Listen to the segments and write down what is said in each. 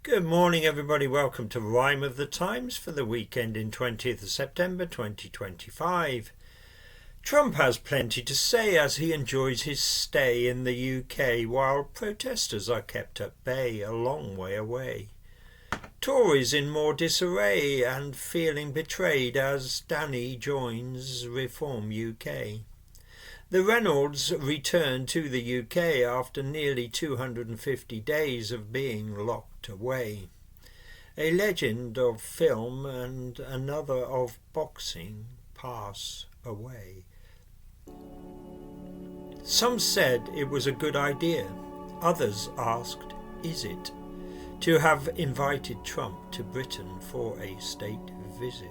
Good morning, everybody. Welcome to Rhyme of the Times for the weekend in 20th of September 2025. Trump has plenty to say as he enjoys his stay in the UK while protesters are kept at bay a long way away. Tories in more disarray and feeling betrayed as Danny joins Reform UK. The Reynolds returned to the UK after nearly 250 days of being locked away. A legend of film and another of boxing pass away. Some said it was a good idea. Others asked, is it, to have invited Trump to Britain for a state visit?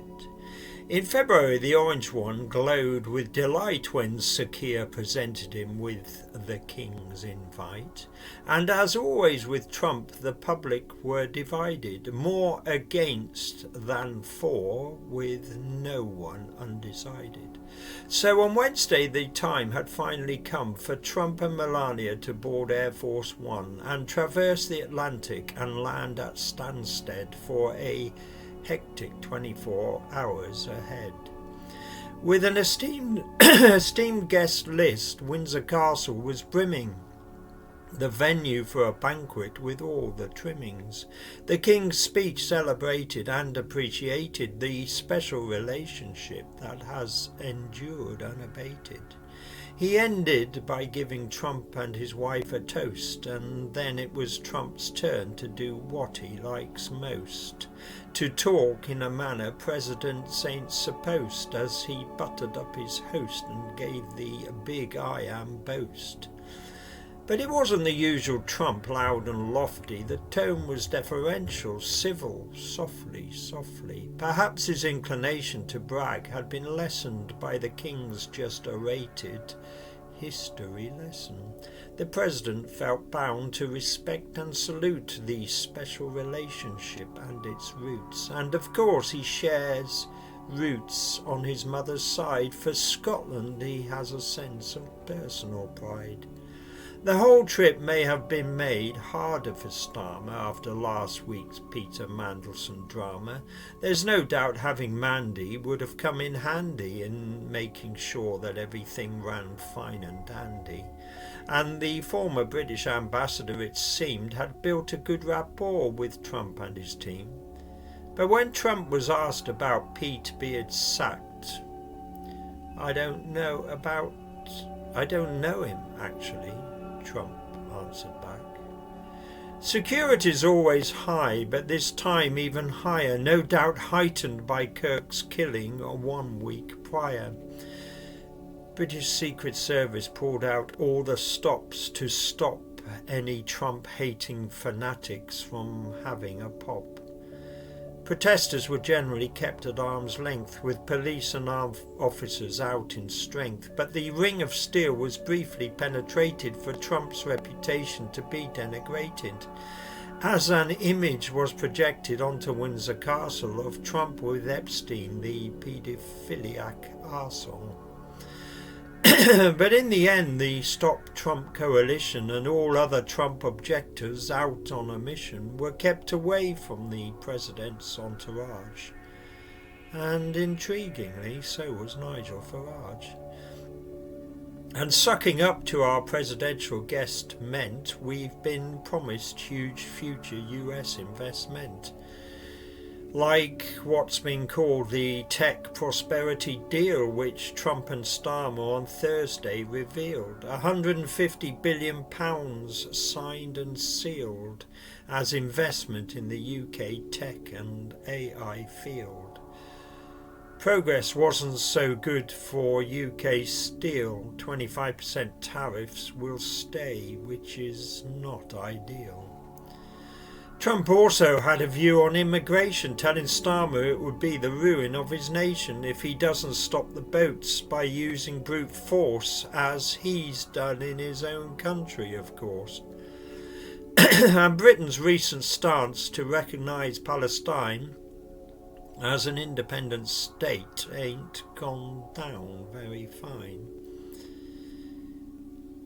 In February, the Orange One glowed with delight when Sir Keir presented him with the King's invite. And as always with Trump, the public were divided, more against than for, with no one undecided. So on Wednesday, the time had finally come for Trump and Melania to board Air Force One and traverse the Atlantic and land at Stansted for a hectic 24 hours ahead. With an esteemed guest list, Windsor Castle was brimming, the venue for a banquet with all the trimmings. The King's speech celebrated and appreciated the special relationship that has endured unabated. He ended by giving Trump and his wife a toast, and then it was Trump's turn to do what he likes most, to talk in a manner presidents ain't supposed, as he buttered up his host and gave the big I am boast. But it wasn't the usual Trump, loud and lofty. The tone was deferential, civil, softly. Perhaps his inclination to brag had been lessened by the King's just orated history lesson. The President felt bound to respect and salute the special relationship and its roots. And of course he shares roots on his mother's side. For Scotland he has a sense of personal pride. The whole trip may have been made harder for Starmer after last week's Peter Mandelson drama. There's no doubt having Mandy would have come in handy in making sure that everything ran fine and dandy. And the former British ambassador, it seemed, had built a good rapport with Trump and his team. But when Trump was asked about Pete Beard's sacked, I don't know him, actually, Trump answered back. Security's always high, but this time even higher, no doubt heightened by Kirk's killing 1 week prior. British Secret Service pulled out all the stops to stop any Trump-hating fanatics from having a pop. Protesters were generally kept at arm's length, with police and armed officers out in strength, but the ring of steel was briefly penetrated for Trump's reputation to be denigrated, as an image was projected onto Windsor Castle of Trump with Epstein, the paedophiliac arsehole. But in the end, the Stop Trump coalition and all other Trump objectors out on a mission were kept away from the president's entourage. And intriguingly, so was Nigel Farage. And sucking up to our presidential guest meant we've been promised huge future US investment, like what's been called the Tech Prosperity Deal, which Trump and Starmer on Thursday revealed. £150 billion signed and sealed as investment in the UK tech and AI field. Progress wasn't so good for UK steel. 25% tariffs will stay, which is not ideal. Trump also had a view on immigration, telling Starmer it would be the ruin of his nation if he doesn't stop the boats by using brute force, as he's done in his own country, of course. And Britain's recent stance to recognise Palestine as an independent state ain't gone down very fine.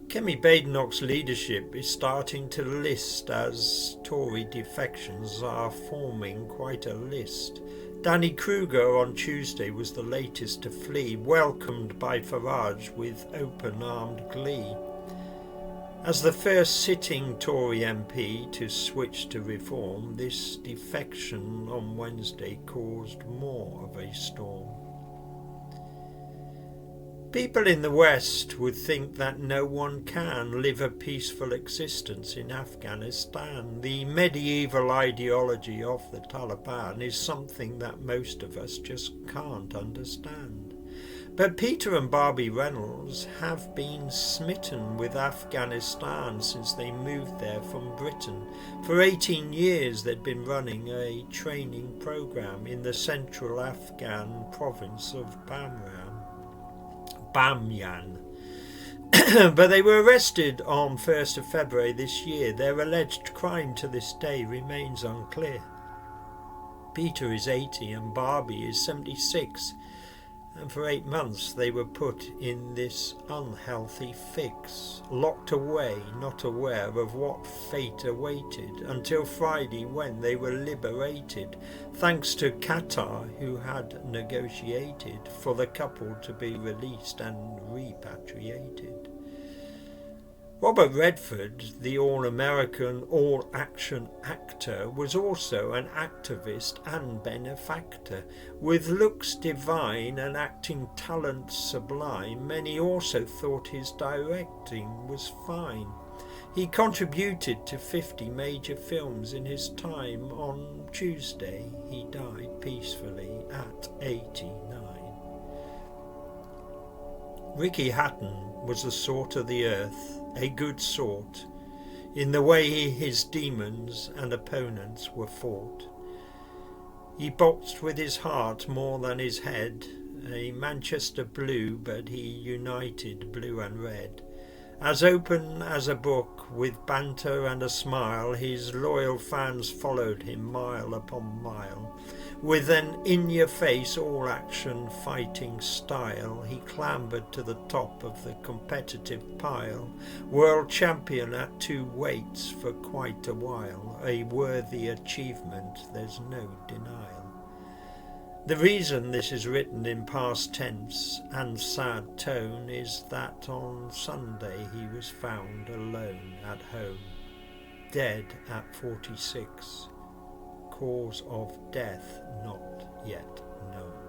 Kemi Badenoch's leadership is starting to list as Tory defections are forming quite a list. Danny Kruger on Tuesday was the latest to flee, welcomed by Farage with open-armed glee. As the first sitting Tory MP to switch to reform, this defection on Wednesday caused more of a storm. People in the West would think that no one can live a peaceful existence in Afghanistan. The medieval ideology of the Taliban is something that most of us just can't understand. But Peter and Barbie Reynolds have been smitten with Afghanistan since they moved there from Britain. For 18 years they'd been running a training program in the central Afghan province of Bamyan. But they were arrested on 1st of February this year. Their alleged crime to this day remains unclear. Peter is 80 and Barbie is 76. And for 8 months they were put in this unhealthy fix, locked away, not aware of what fate awaited, until Friday when they were liberated, thanks to Qatar, who had negotiated for the couple to be released and repatriated. Robert Redford, the all-American, all-action actor, was also an activist and benefactor. With looks divine and acting talent sublime, many also thought his directing was fine. He contributed to 50 major films in his time. On Tuesday, he died peacefully at 89. Ricky Hatton was the salt of the earth, a good sort, in the way his demons and opponents were fought. He boxed with his heart more than his head, a Manchester blue, but he united blue and red. As open as a book, with banter and a smile, his loyal fans followed him mile upon mile. With an in-your-face, all-action fighting style, he clambered to the top of the competitive pile, world champion at 2 weights for quite a while, a worthy achievement, there's no denial. The reason this is written in past tense and sad tone is that on Sunday he was found alone at home, dead at 46. Cause of death not yet known.